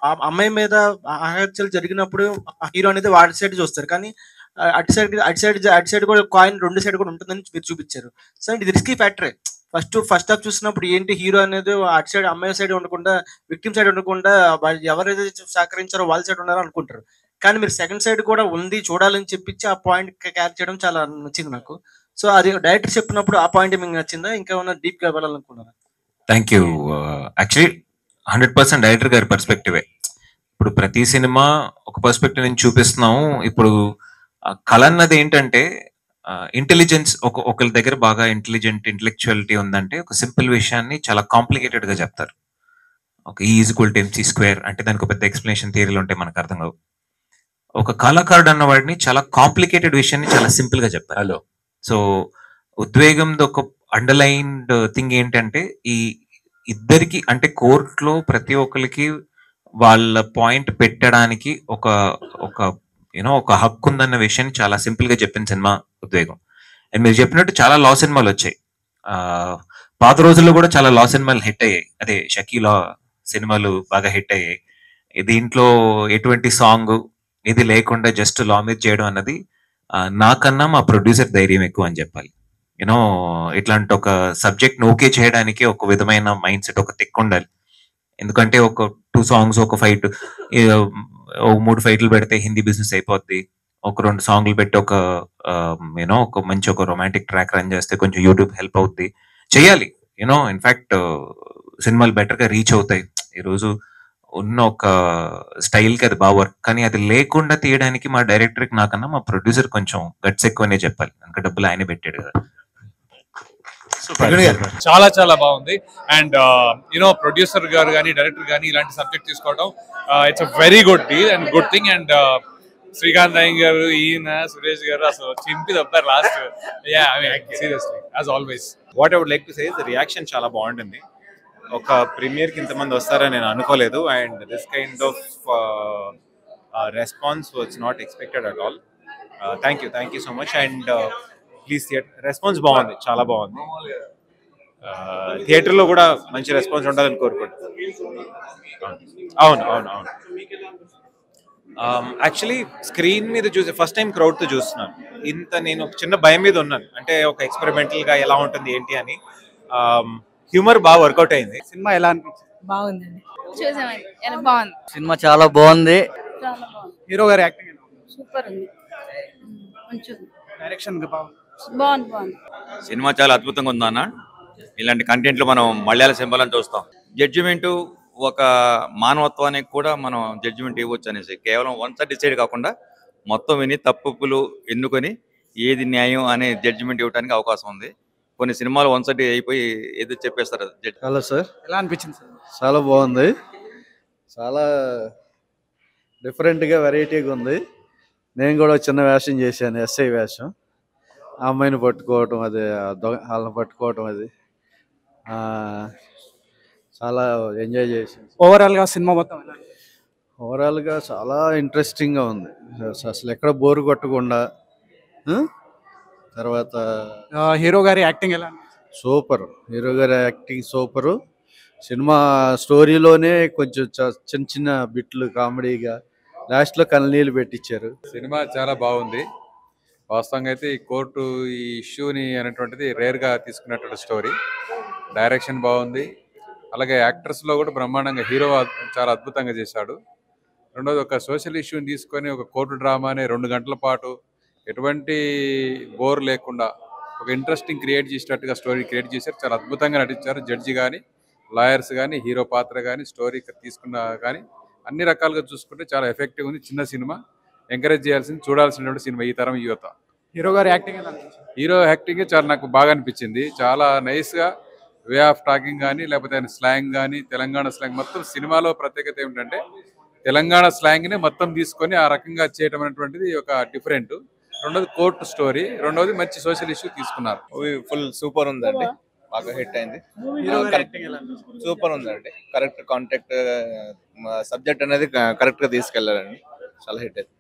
ఆ అమ్మాయి మీద అహత్యలు జరిగినప్పుడు ఆ హీరో అనేది వాడి సైడ్ చూస్తారు. కానీ అటు సైడ్ కూడా కాయిన్ 2 సైడ్ కూడా ఉంటుందని మీరు చూపిచ్చారు. సో, ఇది రిస్కీ ఫ్యాక్టరే. ఫస్ట్ హాఫ్ చూసినప్పుడు ఏంటి హీరో అనేది అటు సైడ్ అమ్మాయి సైడ్ ఉండకుండా, విక్టిమ్ సైడ్ ఉండకుండా వాళ్ళు ఎవరైతే సహకరించారో వాళ్ళ సైడ్ ఉన్నారో అనుకుంటారు. కానీ మీరు సెకండ్ సైడ్ కూడా ఉంది చూడాలని చెప్పించి ఆ పాయింట్ క్యాచ్ చేయడం చాలా నచ్చింది నాకు. సో, అది డైరెక్టర్ చెప్పినప్పుడు ఆ పాయింట్ మీకు నచ్చిందా? ఇంకేమన్నా డీప్‌గా వెళ్ళాలనుకున్నారా? Thank you. యాక్చువల్లీ 100% డైరెక్టర్ గారి పర్స్పెక్టివే. ఇప్పుడు ప్రతి సినిమా ఒక పర్స్పెక్టివ్ నుంచి చూపిస్తున్నాము. ఇప్పుడు కళ అన్నది ఏంటంటే ఇంటెలిజెన్స్, ఒకరి దగ్గర బాగా ఇంటెలెక్చువాలిటీ ఉందంటే ఒక సింపుల్ విషయాన్ని చాలా కాంప్లికేటెడ్ గా చెప్తారు. ఒక E=MC² అంటే దానికి ఒక పెద్ద ఎక్స్ప్లెనేషన్ థియరీలు ఉంటాయి, మనకు అర్థం కావు. ఒక కళాకారుడు అన్న వాడిని చాలా కాంప్లికేటెడ్ విషయాన్ని చాలా సింపుల్ గా చెప్పారు. హలో. సో ఉద్వేగంతో ఒక అండర్లైన్డ్ థింగ్ ఏంటంటే ఈ ఇద్దరికి అంటే కోర్టులో ప్రతి ఒక్కరికి వాళ్ళ పాయింట్ పెట్టడానికి ఒక ఒక ఒక హక్కు ఉందన్న విషయాన్ని చాలా సింపుల్ గా చెప్పిన సినిమా ఉద్వేగం. అండ్ మీరు చెప్పినట్టు చాలా లా సినిమాలు వచ్చాయి. ఆ పాత రోజుల్లో కూడా చాలా లా సినిమాలు హిట్ అయ్యాయి. అదే షకీలా సినిమాలు బాగా హిట్ అయ్యాయి. దీంట్లో ఎటువంటి సాంగ్ ఇది లేకుండా జస్ట్ లా మీద చేయడం అన్నది నాకన్నా మా ప్రొడ్యూసర్ ధైర్యం ఎక్కువ అని చెప్పాలి. యూనో ఇట్లాంటి ఒక సబ్జెక్ట్ ఓకే చేయడానికి ఒక విధమైన మైండ్ సెట్, ఒక తిక్కు ఉండాలి. ఎందుకంటే ఒక 2 సాంగ్స్, ఒక ఫైట్, ఓ 3 ఫైట్లు పెడితే హిందీ బిజినెస్ అయిపోద్ది. ఒక 2 సాంగ్లు పెట్టి ఒక మంచి ఒక రొమాంటిక్ ట్రాక్ రన్ చేస్తే కొంచెం యూట్యూబ్ హెల్ప్ అవుద్ది. చెయ్యాలి. ఇన్ఫాక్ట్ సినిమాలు బెటర్ గా రీచ్ అవుతాయి. ఈరోజు ఉన్న ఒక స్టైల్ కి అది బాగా వర్క్. కానీ అది లేకుండా తీయడానికి మా డైరెక్టర్ కి నాకన్నా మా ప్రొడ్యూసర్ కొంచెం గట్స్ ఎక్కువనే చెప్పాలి. అందుకే డబ్బులు ఆయనే పెట్టాడు కదా. చాలా చాలా బాగుంది. అండ్ ప్రొడ్యూసర్ గారు కానీ డైరెక్టర్ కానీ ఇలాంటి సబ్జెక్ట్ తీసుకోవడం it's a very good deal and good thing. And Srikanth అయ్య గారు, ఈయన సురేష్ గారు అసలు చింపి తప్పారు last. Seriously as always. What I would like to say the reaction చాలా బాగుంటుంది. ఒక ప్రీమియర్ కి ఇంతమంది వస్తారని నేను అనుకోలేదు. And this kind of response was not expected at all. Thank you so much. And please response బాగుంది, చాలా బాగుంది. థియేటర్లో కూడా మంచి రెస్పాన్స్ ఉండాలని కోరుకుంటున్నాను. అవును. యాక్చువల్లీ స్క్రీన్ మీద చూసి ఫస్ట్ టైం క్రౌడ్తో చూస్తున్నాను. నేను ఒక చిన్న భయం మీద ఉన్నాను, అంటే ఒక ఎక్స్పెరిమెంటల్ గా ఎలా ఉంటుంది ఏంటి అని. హ్యూమర్ బాగా వర్కౌట్ అయింది. సినిమా ఎలా అనిపించింది? బాగుందండి, చూసామండి, బాగుంది. సినిమా చాలా బాగుంది. హీరో గారి యాక్టింగ్ సూపర్ ఉంది, డైరెక్షన్ బాగుంది. బాగుంది. సినిమా చాలా అద్భుతంగా ఉందన్న. ఇలాంటి కంటెంట్లు మనం మలయాళ సినిమాలను చూస్తాం. జడ్జిమెంట్ ఒక మానవత్వానికి కూడా మనం జడ్జిమెంట్ ఇవ్వచ్చు అనేసి, కేవలం వన్ సైడ్ డిసైడ్ కాకుండా మొత్తం విని తప్పులు ఎన్నుకొని ఏది న్యాయం అనే జడ్జిమెంట్ ఇవ్వడానికి అవకాశం ఉంది. కొన్ని సినిమాలు వన్ సైడ్ అయిపోయి ఏదో చెప్పేస్తారు. హలో సార్, ఎలా అనిపించింది సార్? చాలా బాగుంది. చాలా డిఫరెంట్గా వెరైటీగా ఉంది. నేను కూడా చిన్న వేషం చేశాను, ఎస్ఐ వేషం. ఆ అమ్మాయిని పట్టుకోవటం, అది వాళ్ళని పట్టుకోవటం, అది చాలా ఎంజాయ్ చేశాను. ఓవరాల్గా సినిమా మొత్తం ఓవరాల్గా చాలా ఇంట్రెస్టింగ్గా ఉంది. అసలు ఎక్కడ బోరు కొట్టకుండా. తర్వాత హీరో గారి యాక్టింగ్ ఎలా? సూపర్. హీరో గారి యాక్టింగ్ సూపరు. సినిమా స్టోరీలోనే కొంచెం చిన్న చిన్న బిట్లు కామెడీగా లాస్ట్లో కన్నీళ్ళు పెట్టించారు. సినిమా చాలా బాగుంది. వాస్తవంగా అయితే ఈ కోర్టు ఈ ఇష్యూని అనేటువంటిది రేర్గా తీసుకున్నటువంటి స్టోరీ. డైరెక్షన్ బాగుంది, అలాగే యాక్టర్స్లో కూడా బ్రహ్మాండంగా. హీరో చాలా అద్భుతంగా చేశాడు. రెండోది, ఒక సోషల్ ఇష్యూని తీసుకొని ఒక కోర్టు డ్రామాని 2 గంటల పాటు ఎటువంటి బోర్ లేకుండా ఒక ఇంట్రెస్టింగ్ క్రియేట్ చేసినట్టుగా స్టోరీ క్రియేట్ చేశారు. చాలా అద్భుతంగా నటించారు. జడ్జి కానీ, లాయర్స్ కానీ, హీరో పాత్ర కానీ, స్టోరీ తీసుకున్న కానీ అన్ని రకాలుగా చూసుకుంటే చాలా ఎఫెక్టివ్ ఉంది. చిన్న సినిమా, ఎంకరేజ్ చేయాల్సింది, చూడాల్సినటువంటి సినిమా ఈ తరం యువత. హీరో గారి యాక్టింగ్ ఎలా? హీరో యాక్టింగ్ చాలా నాకు బాగా అనిపించింది. చాలా నైస్గా వే ఆఫ్ టాకింగ్ కానీ, లేకపోతే ఆయన స్లాంగ్ కానీ, తెలంగాణ స్లాంగ్ మొత్తం సినిమాలో ప్రత్యేకత ఏమిటంటే తెలంగాణ స్లాంగ్ని మొత్తం తీసుకొని ఆ రకంగా చేయడం అనేటువంటిది ఒక డిఫరెంట్. రెండోది కోర్టు స్టోరీ, రెండోది మంచి సోషల్ ఇష్యూ తీసుకున్నారు. ఫుల్ సూపర్ ఉందండి, బాగా హిట్ అయింది. సూపర్ ఉందండి. కరెక్ట్ కాంటాక్ట్ సబ్జెక్ట్ అనేది కరెక్ట్ గా తీసుకెళ్లారండి. చాలా హిట్ అయింది.